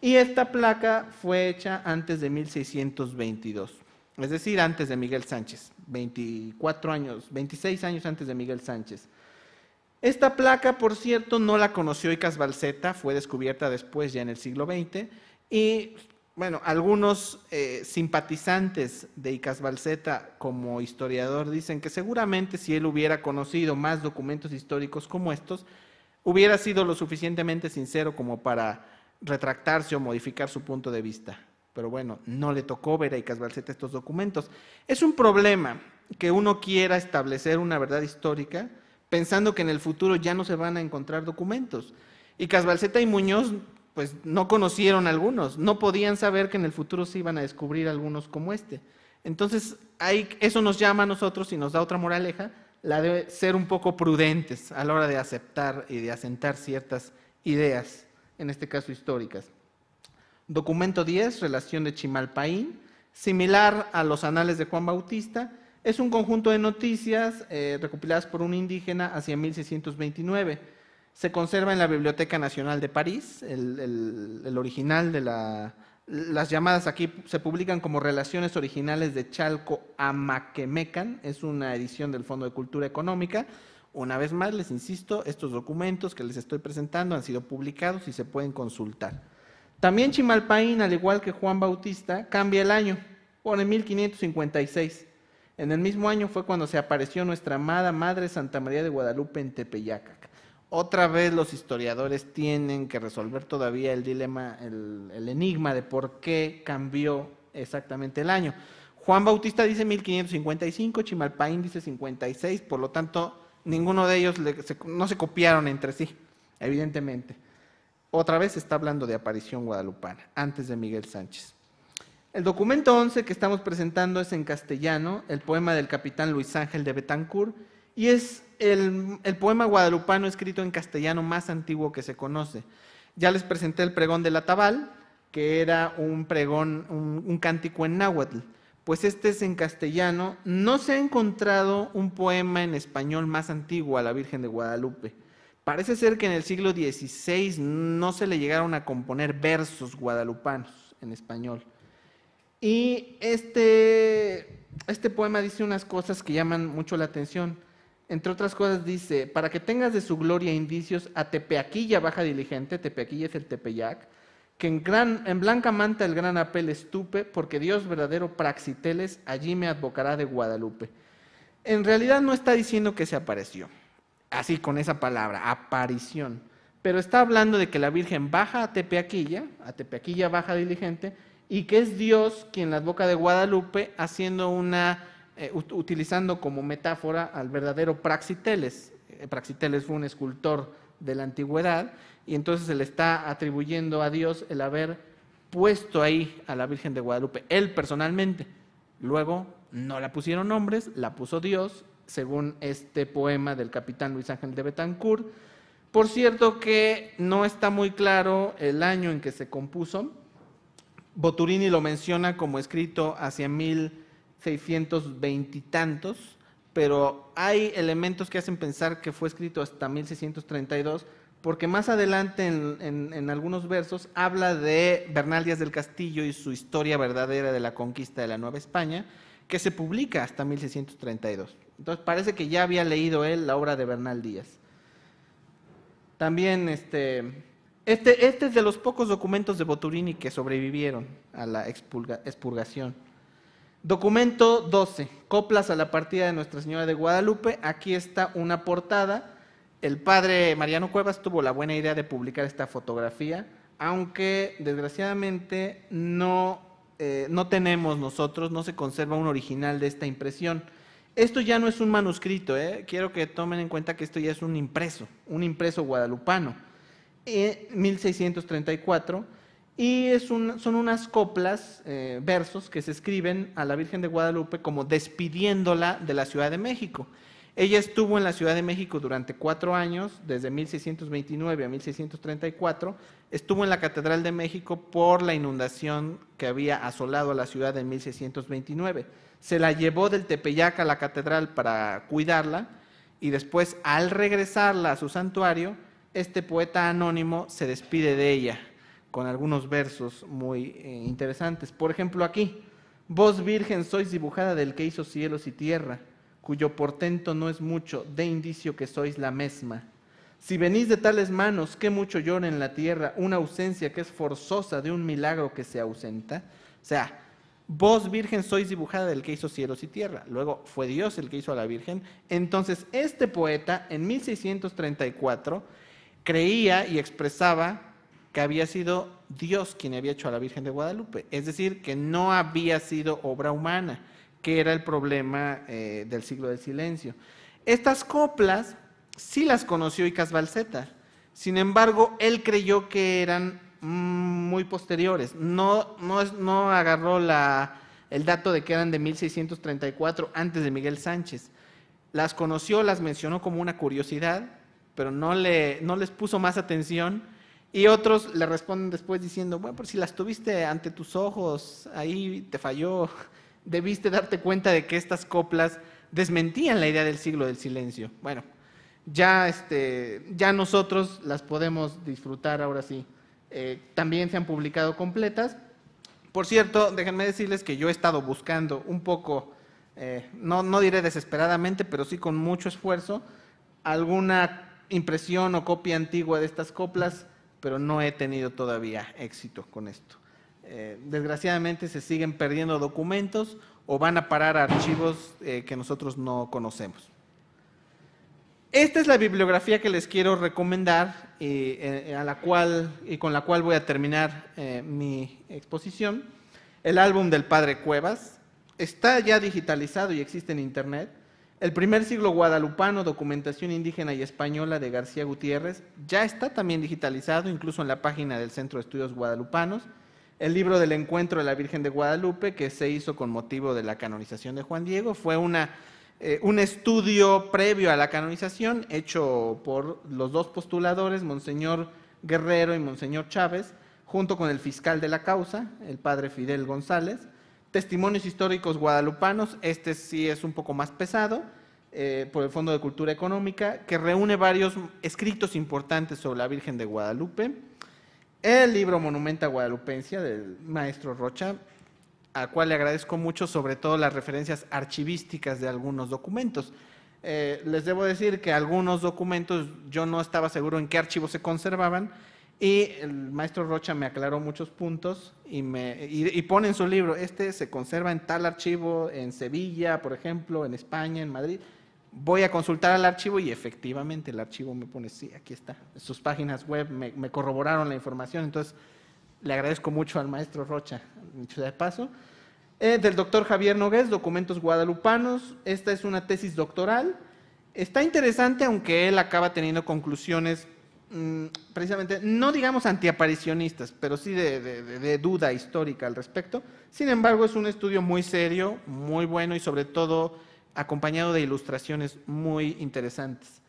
y esta placa fue hecha antes de 1622, es decir, antes de Miguel Sánchez, 26 años antes de Miguel Sánchez. Esta placa, por cierto, no la conoció Icas Balseta, fue descubierta después, ya en el siglo XX, y bueno, algunos simpatizantes de Icas Balseta como historiador dicen que seguramente si él hubiera conocido más documentos históricos como estos, hubiera sido lo suficientemente sincero como para retractarse o modificar su punto de vista. Pero bueno, no le tocó ver a Icas Balseta estos documentos. Es un problema que uno quiera establecer una verdad histórica pensando que en el futuro ya no se van a encontrar documentos. Icas Balseta y Muñoz pues no conocieron algunos, no podían saber que en el futuro se iban a descubrir algunos como este. Entonces, eso nos llama a nosotros y nos da otra moraleja, la de ser un poco prudentes a la hora de aceptar y de asentar ciertas ideas, en este caso históricas. Documento 10, relación de Chimalpaín, similar a los anales de Juan Bautista, es un conjunto de noticias recopiladas por un indígena hacia 1629. Se conserva en la Biblioteca Nacional de París, el original de las llamadas aquí se publican como Relaciones Originales de Chalco Amaquemecan, es una edición del Fondo de Cultura Económica. Una vez más, les insisto, estos documentos que les estoy presentando han sido publicados y se pueden consultar. También Chimalpaín, al igual que Juan Bautista, cambia el año, pone 1556. En el mismo año fue cuando se apareció nuestra amada Madre Santa María de Guadalupe en Tepeyac. Otra vez los historiadores tienen que resolver todavía el dilema, el enigma de por qué cambió exactamente el año. Juan Bautista dice 1555, Chimalpaín dice 56, por lo tanto ninguno de ellos no se copiaron entre sí, evidentemente. Otra vez se está hablando de aparición guadalupana, antes de Miguel Sánchez. El documento 11 que estamos presentando es en castellano, el poema del capitán Luis Ángel de Betancourt, y es el poema guadalupano escrito en castellano más antiguo que se conoce. Ya les presenté el pregón del Atabal, que era un pregón, un cántico en náhuatl. pues este es en castellano. No se ha encontrado un poema en español más antiguo a la Virgen de Guadalupe. Parece ser que en el siglo XVI no se le llegaron a componer versos guadalupanos en español. Y este poema dice unas cosas que llaman mucho la atención. Entre otras cosas dice: para que tengas de su gloria indicios, a Tepeaquilla baja diligente, Tepeaquilla es el Tepeyac, que en blanca manta el gran apel estupe, porque Dios verdadero Praxiteles allí me advocará de Guadalupe. En realidad no está diciendo que se apareció, así con esa palabra, aparición, pero está hablando de que la Virgen baja a Tepeaquilla baja diligente, y que es Dios quien la advoca de Guadalupe, haciendo utilizando como metáfora al verdadero Praxiteles. Praxiteles fue un escultor de la antigüedad, y entonces se le está atribuyendo a Dios el haber puesto ahí a la Virgen de Guadalupe, él personalmente. Luego no la pusieron nombres, la puso Dios, según este poema del capitán Luis Ángel de Betancourt. Por cierto que no está muy claro el año en que se compuso. Boturini lo menciona como escrito hacia 1620 y tantos, pero hay elementos que hacen pensar que fue escrito hasta 1632, porque más adelante en algunos versos habla de Bernal Díaz del Castillo y su historia verdadera de la conquista de la Nueva España, que se publica hasta 1632. Entonces parece que ya había leído él la obra de Bernal Díaz. También este es de los pocos documentos de Boturini que sobrevivieron a la expurgación. Documento 12, Coplas a la partida de Nuestra Señora de Guadalupe. Aquí está una portada. El padre Mariano Cuevas tuvo la buena idea de publicar esta fotografía, aunque desgraciadamente no tenemos nosotros, no se conserva un original de esta impresión. Esto ya no es un manuscrito, quiero que tomen en cuenta que esto ya es un impreso guadalupano, 1634, y son unas coplas, versos que se escriben a la Virgen de Guadalupe como despidiéndola de la Ciudad de México. Ella estuvo en la Ciudad de México durante 4 años, desde 1629 a 1634, estuvo en la Catedral de México por la inundación que había asolado a la ciudad en 1629. Se la llevó del Tepeyac a la Catedral para cuidarla, y después, al regresarla a su santuario, este poeta anónimo se despide de ella, con algunos versos muy interesantes. Por ejemplo, aquí: vos virgen sois dibujada del que hizo cielos y tierra, cuyo portento no es mucho, de indicio que sois la mesma. Si venís de tales manos, qué mucho llora en la tierra una ausencia que es forzosa de un milagro que se ausenta. O sea, vos virgen sois dibujada del que hizo cielos y tierra. Luego fue Dios el que hizo a la Virgen. Entonces este poeta en 1634 creía y expresaba que había sido Dios quien había hecho a la Virgen de Guadalupe. Es decir, que no había sido obra humana, que era el problema del siglo del silencio. Estas coplas sí las conoció Icas Balseta, sin embargo, él creyó que eran muy posteriores, no agarró el dato de que eran de 1634, antes de Miguel Sánchez. Las conoció, las mencionó como una curiosidad, pero no les puso más atención, y otros le responden después diciendo: bueno, pues si las tuviste ante tus ojos, ahí te falló. Debiste darte cuenta de que estas coplas desmentían la idea del siglo del silencio. Bueno, ya nosotros las podemos disfrutar ahora sí. También se han publicado completas. Por cierto, déjenme decirles que yo he estado buscando un poco, no diré desesperadamente, pero sí con mucho esfuerzo, alguna impresión o copia antigua de estas coplas, pero no he tenido todavía éxito con esto. Desgraciadamente se siguen perdiendo documentos o van a parar a archivos que nosotros no conocemos. Esta es la bibliografía que les quiero recomendar con la cual voy a terminar mi exposición. El álbum del Padre Cuevas está ya digitalizado y existe en internet. El primer siglo guadalupano, documentación indígena y española de García Gutiérrez, ya está también digitalizado, incluso en la página del Centro de Estudios Guadalupanos. El libro del encuentro de la Virgen de Guadalupe, que se hizo con motivo de la canonización de Juan Diego, fue un estudio previo a la canonización hecho por los dos postuladores, Monseñor Guerrero y Monseñor Chávez, junto con el fiscal de la causa, el padre Fidel González. Testimonios históricos guadalupanos. Este sí es un poco más pesado, por el Fondo de Cultura Económica, que reúne varios escritos importantes sobre la Virgen de Guadalupe. El libro Monumenta Guadalupencia del maestro Rocha, al cual le agradezco mucho, sobre todo las referencias archivísticas de algunos documentos. Les debo decir que algunos documentos yo no estaba seguro en qué archivos se conservaban, y el maestro Rocha me aclaró muchos puntos y pone en su libro, este se conserva en tal archivo en Sevilla, por ejemplo, en España, en Madrid. Voy a consultar al archivo y efectivamente el archivo me pone, sí, aquí está. Sus páginas web me corroboraron la información, entonces le agradezco mucho al maestro Rocha, dicho de paso. Del doctor Javier Nogués, Documentos Guadalupanos. Esta es una tesis doctoral. Está interesante, aunque él acaba teniendo conclusiones precisamente, no digamos antiaparicionistas, pero sí de duda histórica al respecto. Sin embargo, es un estudio muy serio, muy bueno y sobre todo acompañado de ilustraciones muy interesantes.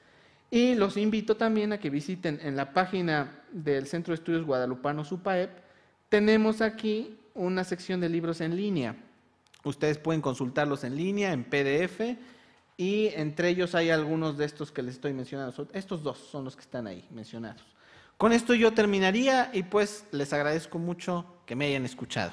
Y los invito también a que visiten en la página del Centro de Estudios Guadalupanos UPAEP. Tenemos aquí una sección de libros en línea. Ustedes pueden consultarlos en línea, en PDF, y entre ellos hay algunos de estos que les estoy mencionando. Estos dos son los que están ahí mencionados. Con esto yo terminaría y pues les agradezco mucho que me hayan escuchado.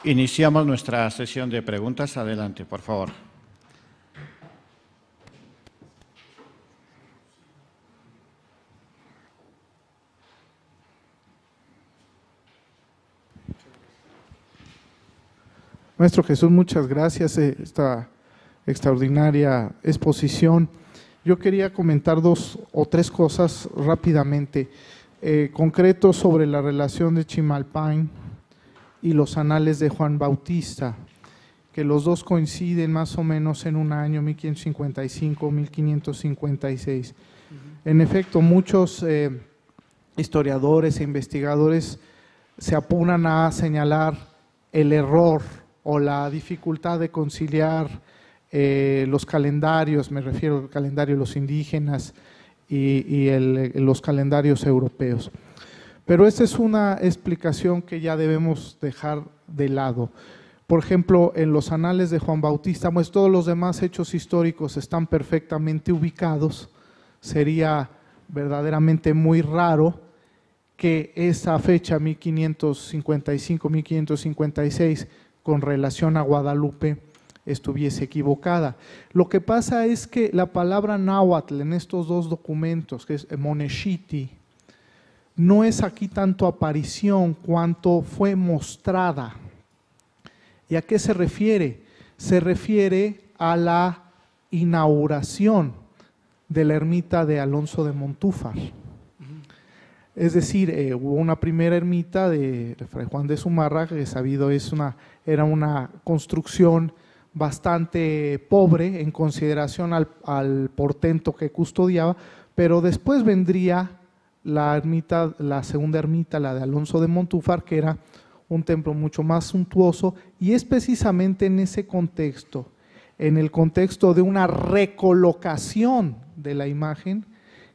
Iniciamos nuestra sesión de preguntas. Adelante, por favor. Maestro Jesús, muchas gracias por esta extraordinaria exposición. Yo quería comentar 2 o 3 cosas rápidamente, concreto sobre la relación de Chimalpain y los anales de Juan Bautista, que los dos coinciden más o menos en un año, 1555-1556. En efecto, muchos historiadores e investigadores se apuran a señalar el error o la dificultad de conciliar los calendarios, me refiero al calendario de los indígenas y los calendarios europeos. Pero esta es una explicación que ya debemos dejar de lado. Por ejemplo, en los anales de Juan Bautista, pues todos los demás hechos históricos están perfectamente ubicados. Sería verdaderamente muy raro que esa fecha, 1555-1556, con relación a Guadalupe, estuviese equivocada. Lo que pasa es que la palabra náhuatl en estos 2 documentos, que es Moneshiti, no es aquí tanto aparición cuanto fue mostrada. ¿Y a qué se refiere? Se refiere a la inauguración de la ermita de Alonso de Montúfar. Es decir, hubo una primera ermita de Fray Juan de Zumárraga, que sabido era una construcción bastante pobre en consideración al portento que custodiaba, pero después vendría la segunda ermita, la de Alonso de Montúfar, que era un templo mucho más suntuoso, y es precisamente en ese contexto, en el contexto de una recolocación de la imagen,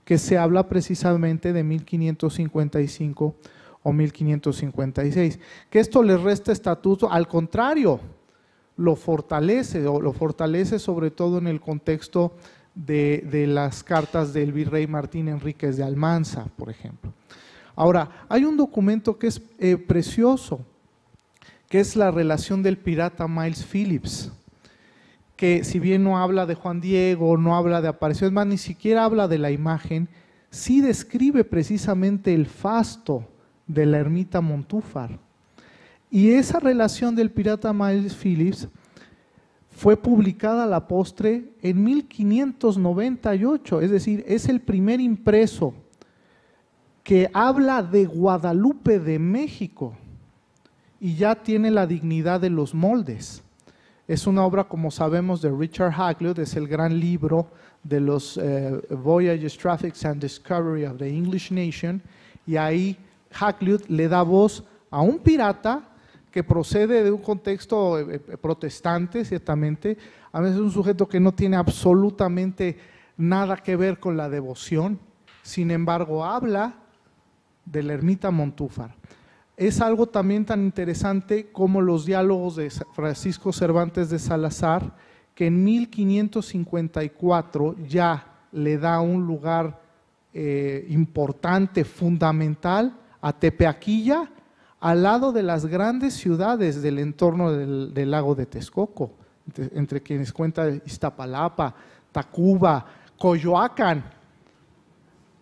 que se habla precisamente de 1555 o 1556. Que esto le resta estatuto, al contrario, lo fortalece sobre todo en el contexto de las cartas del virrey Martín Enríquez de Almanza, por ejemplo. Ahora, hay un documento que es precioso, que es la relación del pirata Miles Phillips, que si bien no habla de Juan Diego, no habla de apariciones, más ni siquiera habla de la imagen, sí describe precisamente el fasto de la ermita Montúfar. Y esa relación del pirata Miles Phillips fue publicada a la postre en 1598, es decir, es el primer impreso que habla de Guadalupe de México y ya tiene la dignidad de los moldes. Es una obra, como sabemos, de Richard Hakluyt, es el gran libro de los Voyages, Traffics and Discovery of the English Nation, y ahí Hakluyt le da voz a un pirata que procede de un contexto protestante, ciertamente, a veces un sujeto que no tiene absolutamente nada que ver con la devoción, sin embargo habla de la ermita Montúfar. Es algo también tan interesante como los diálogos de Francisco Cervantes de Salazar, que en 1554 ya le da un lugar importante, fundamental a Tepeaquilla, al lado de las grandes ciudades del entorno del lago de Texcoco, entre quienes cuenta Iztapalapa, Tacuba, Coyoacán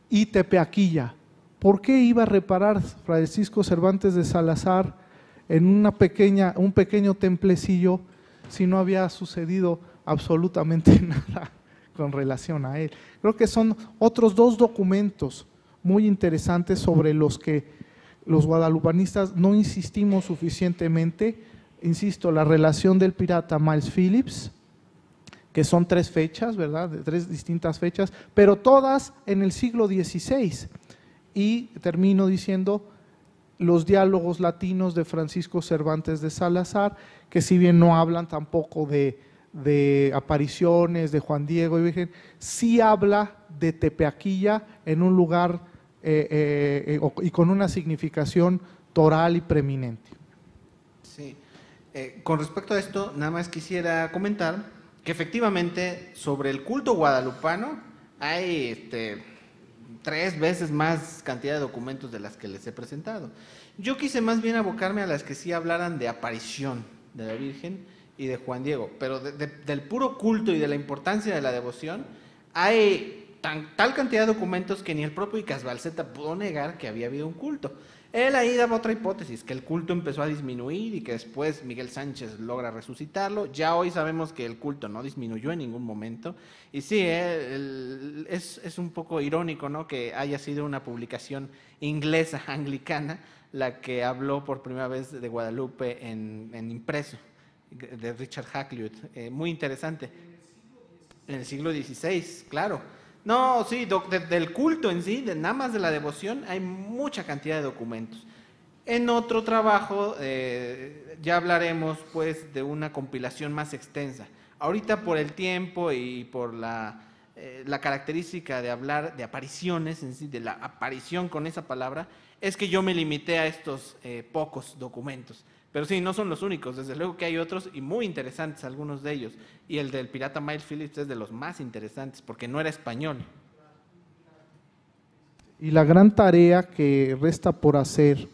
y Tepeaquilla. ¿Por qué iba a reparar Francisco Cervantes de Salazar en un pequeño templecillo si no había sucedido absolutamente nada con relación a él? Creo que son otros dos documentos muy interesantes sobre los que los guadalupanistas no insistimos suficientemente. Insisto, la relación del pirata Miles Phillips, que son 3 fechas, ¿verdad? De 3 distintas fechas, pero todas en el siglo XVI. Y termino diciendo los diálogos latinos de Francisco Cervantes de Salazar, que si bien no hablan tampoco de apariciones de Juan Diego y Virgen, sí habla de Tepeaquilla en un lugar y con una significación toral y preeminente. Sí, con respecto a esto, nada más quisiera comentar que efectivamente sobre el culto guadalupano hay 3 veces más cantidad de documentos de las que les he presentado. Yo quise más bien abocarme a las que sí hablaran de aparición de la Virgen y de Juan Diego, pero del puro culto y de la importancia de la devoción, hay tal cantidad de documentos que ni el propio Icaz Balseta pudo negar que había habido un culto. Él ahí daba otra hipótesis, que el culto empezó a disminuir y que después Miguel Sánchez logra resucitarlo. Ya hoy sabemos que el culto no disminuyó en ningún momento. Y sí, es un poco irónico, ¿no?, que haya sido una publicación inglesa, anglicana, la que habló por primera vez de Guadalupe en impreso, de Richard Hakluyt. Muy interesante. En el siglo XVI, claro. No, sí, del culto en sí, nada más de la devoción, hay mucha cantidad de documentos. En otro trabajo ya hablaremos pues de una compilación más extensa. Ahorita por el tiempo y por la característica de hablar de apariciones en sí, de la aparición con esa palabra, es que yo me limité a estos pocos documentos. Pero sí, no son los únicos, desde luego que hay otros y muy interesantes algunos de ellos. Y el del pirata Miles Phillips es de los más interesantes porque no era español. Y la gran tarea que resta por hacer,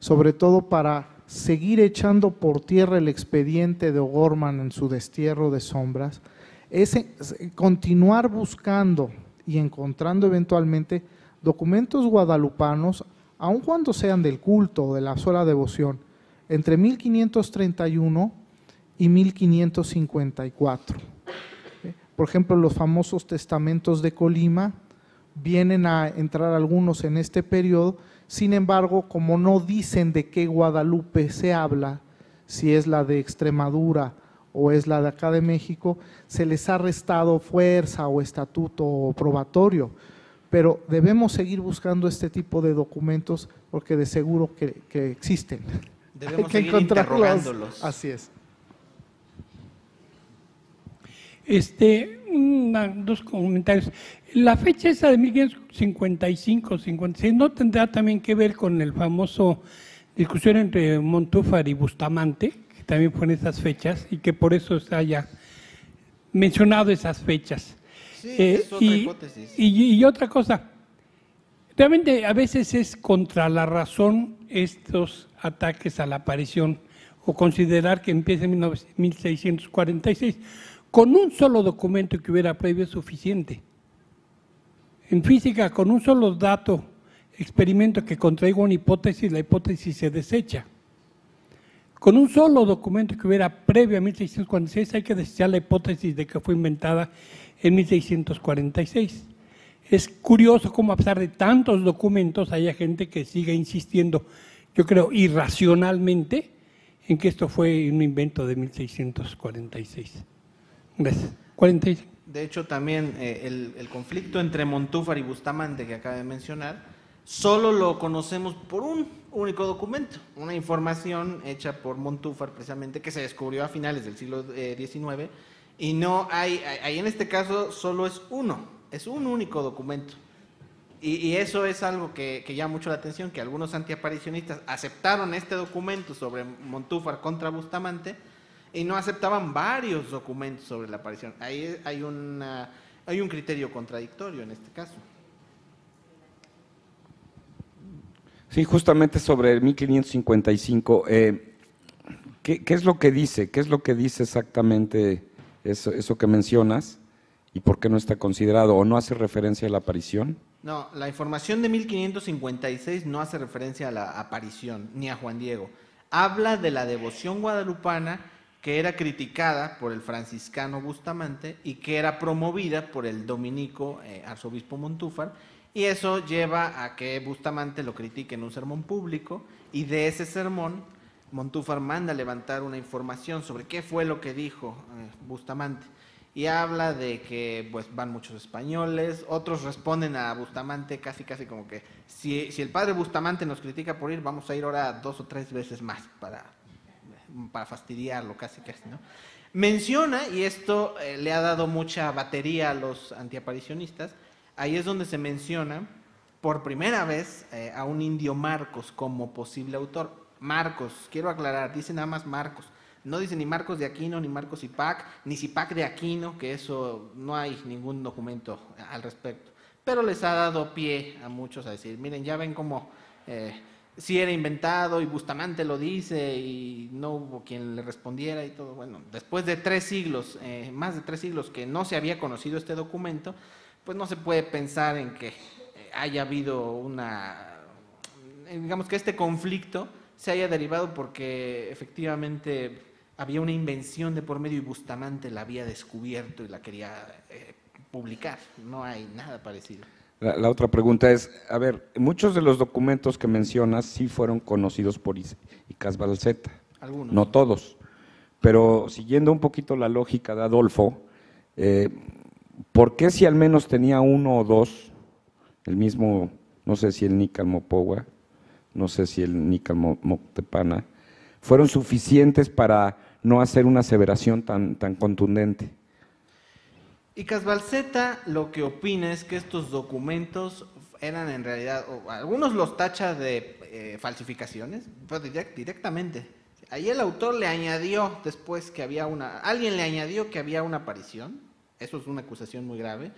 sobre todo para seguir echando por tierra el expediente de O'Gorman en su destierro de sombras, es continuar buscando y encontrando eventualmente documentos guadalupanos, aun cuando sean del culto o de la sola devoción, entre 1531 y 1554. Por ejemplo, los famosos testamentos de Colima, vienen a entrar algunos en este periodo, sin embargo, como no dicen de qué Guadalupe se habla, si es la de Extremadura o es la de acá de México, se les ha restado fuerza o estatuto probatorio. Pero debemos seguir buscando este tipo de documentos porque de seguro que existen. Debemos seguir interrogándolos. Así es. Dos comentarios. La fecha esa de 1555, 56, ¿no tendrá también que ver con el famoso discusión entre Montúfar y Bustamante, que también fue en esas fechas y que por eso se haya mencionado esas fechas? Sí, es otra hipótesis. Y otra cosa, realmente a veces es contra la razón estos ataques a la aparición o considerar que empieza en 1646. Con un solo documento que hubiera previo es suficiente. En física, con un solo dato, experimento que contraiga una hipótesis, la hipótesis se desecha. Con un solo documento que hubiera previo a 1646 hay que desechar la hipótesis de que fue inventada en 1646. Es curioso cómo a pesar de tantos documentos haya gente que sigue insistiendo, yo creo irracionalmente, en que esto fue un invento de 1646. Gracias. 46. De hecho, también el conflicto entre Montúfar y Bustamante que acaba de mencionar, solo lo conocemos por un único documento, una información hecha por Montúfar precisamente, que se descubrió a finales del siglo XIX, y no hay en este caso solo es un único documento. Y eso es algo que llama mucho la atención, que algunos antiaparicionistas aceptaron este documento sobre Montúfar contra Bustamante y no aceptaban varios documentos sobre la aparición. Ahí hay un criterio contradictorio en este caso. Sí, justamente sobre el 1555, ¿qué es lo que dice? ¿Qué es lo que dice exactamente eso que mencionas? ¿Y por qué no está considerado o no hace referencia a la aparición? No, la información de 1556 no hace referencia a la aparición ni a Juan Diego. Habla de la devoción guadalupana que era criticada por el franciscano Bustamante y que era promovida por el dominico arzobispo Montúfar, y eso lleva a que Bustamante lo critique en un sermón público, y de ese sermón Montúfar manda levantar una información sobre qué fue lo que dijo Bustamante. Y habla de que pues van muchos españoles, otros responden a Bustamante casi como que si el padre Bustamante nos critica por ir, vamos a ir ahora 2 o 3 veces más para fastidiarlo, casi, ¿no? Menciona, y esto le ha dado mucha batería a los antiaparicionistas, ahí es donde se menciona por primera vez a un indio Marcos como posible autor. Marcos, quiero aclarar, dice nada más Marcos. No dice ni Marcos de Aquino, ni Marcos Zipac, ni Zipac de Aquino, que eso no hay ningún documento al respecto. Pero les ha dado pie a muchos a decir, miren, ya ven cómo sí era inventado y Bustamante lo dice y no hubo quien le respondiera y todo. Bueno, después de 3 siglos, más de 3 siglos que no se había conocido este documento, pues no se puede pensar en que haya habido digamos que este conflicto se haya derivado porque efectivamente había una invención de por medio y Bustamante la había descubierto y la quería publicar. No hay nada parecido. La otra pregunta es, a ver, muchos de los documentos que mencionas sí fueron conocidos por Icazbalceta. Algunos. No todos, pero siguiendo un poquito la lógica de Adolfo, ¿por qué si al menos tenía 1 o 2, el mismo, no sé si el Nícar Mopogua, no sé si el Nícar Moctepana, fueron suficientes para no hacer una aseveración tan contundente? Icazbalceta lo que opina es que estos documentos eran en realidad, o algunos los tacha de falsificaciones, pues directamente. Ahí el autor le añadió después que alguien le añadió que había una aparición, eso es una acusación muy grave.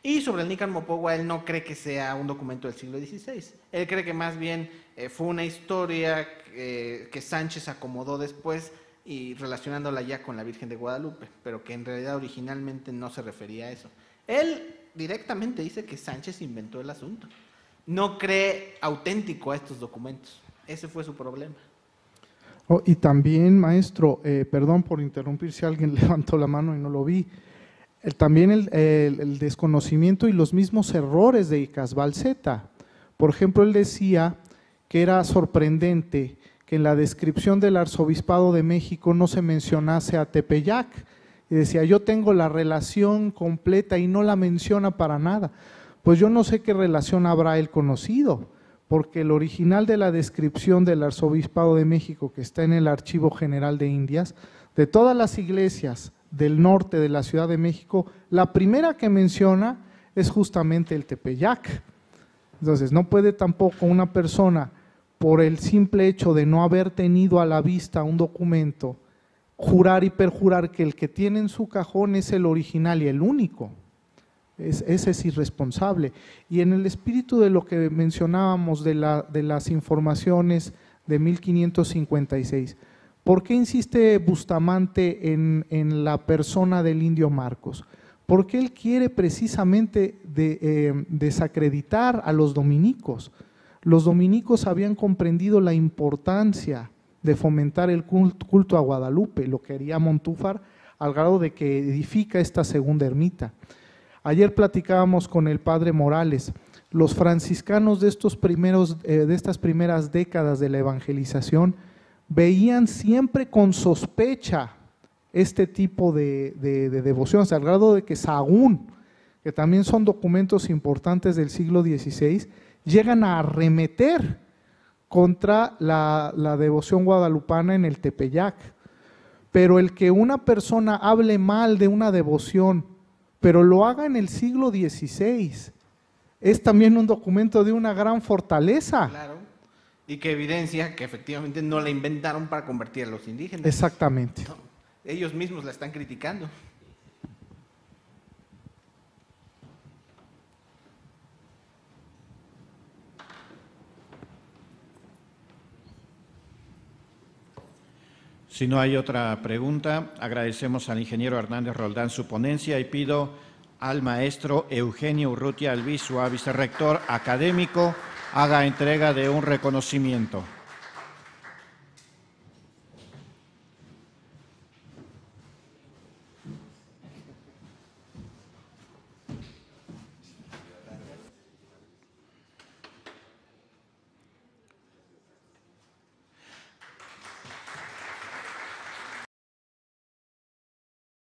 Y sobre el Nícar Mopogua, él no cree que sea un documento del siglo XVI. Él cree que más bien fue una historia que Sánchez acomodó después y relacionándola ya con la Virgen de Guadalupe, pero que en realidad originalmente no se refería a eso. Él directamente dice que Sánchez inventó el asunto. No cree auténtico a estos documentos. Ese fue su problema. Oh, y también, maestro, perdón por interrumpir si alguien levantó la mano y no lo vi, también el desconocimiento y los mismos errores de Icazbalceta. Por ejemplo, él decía que era sorprendente que en la descripción del arzobispado de México no se mencionase a Tepeyac. Y decía, yo tengo la relación completa y no la menciona para nada. Pues yo no sé qué relación habrá él conocido, porque el original de la descripción del arzobispado de México, que está en el Archivo General de Indias, de todas las iglesias del norte de la Ciudad de México, la primera que menciona es justamente el Tepeyac. Entonces, no puede tampoco una persona, por el simple hecho de no haber tenido a la vista un documento, jurar y perjurar que el que tiene en su cajón es el original y el único. Ese es irresponsable. Y en el espíritu de lo que mencionábamos de las informaciones de 1556, ¿por qué insiste Bustamante en la persona del indio Marcos? Porque él quiere precisamente desacreditar a los dominicos. Los dominicos habían comprendido la importancia de fomentar el culto a Guadalupe, lo quería Montúfar al grado de que edifica esta segunda ermita. Ayer platicábamos con el padre Morales, los franciscanos de estas primeras décadas de la evangelización veían siempre con sospecha este tipo de devociones, al grado de que Sahagún, que también son documentos importantes del siglo XVI, llegan a arremeter contra la devoción guadalupana en el Tepeyac. Pero el que una persona hable mal de una devoción, pero lo haga en el siglo XVI, es también un documento de una gran fortaleza. Claro. Y que evidencia que efectivamente no la inventaron para convertir a los indígenas. Exactamente. No, ellos mismos la están criticando. Si no hay otra pregunta, agradecemos al ingeniero Hernández Roldán su ponencia y pido al maestro Eugenio Urrutia Albizu, vicerrector académico, haga entrega de un reconocimiento.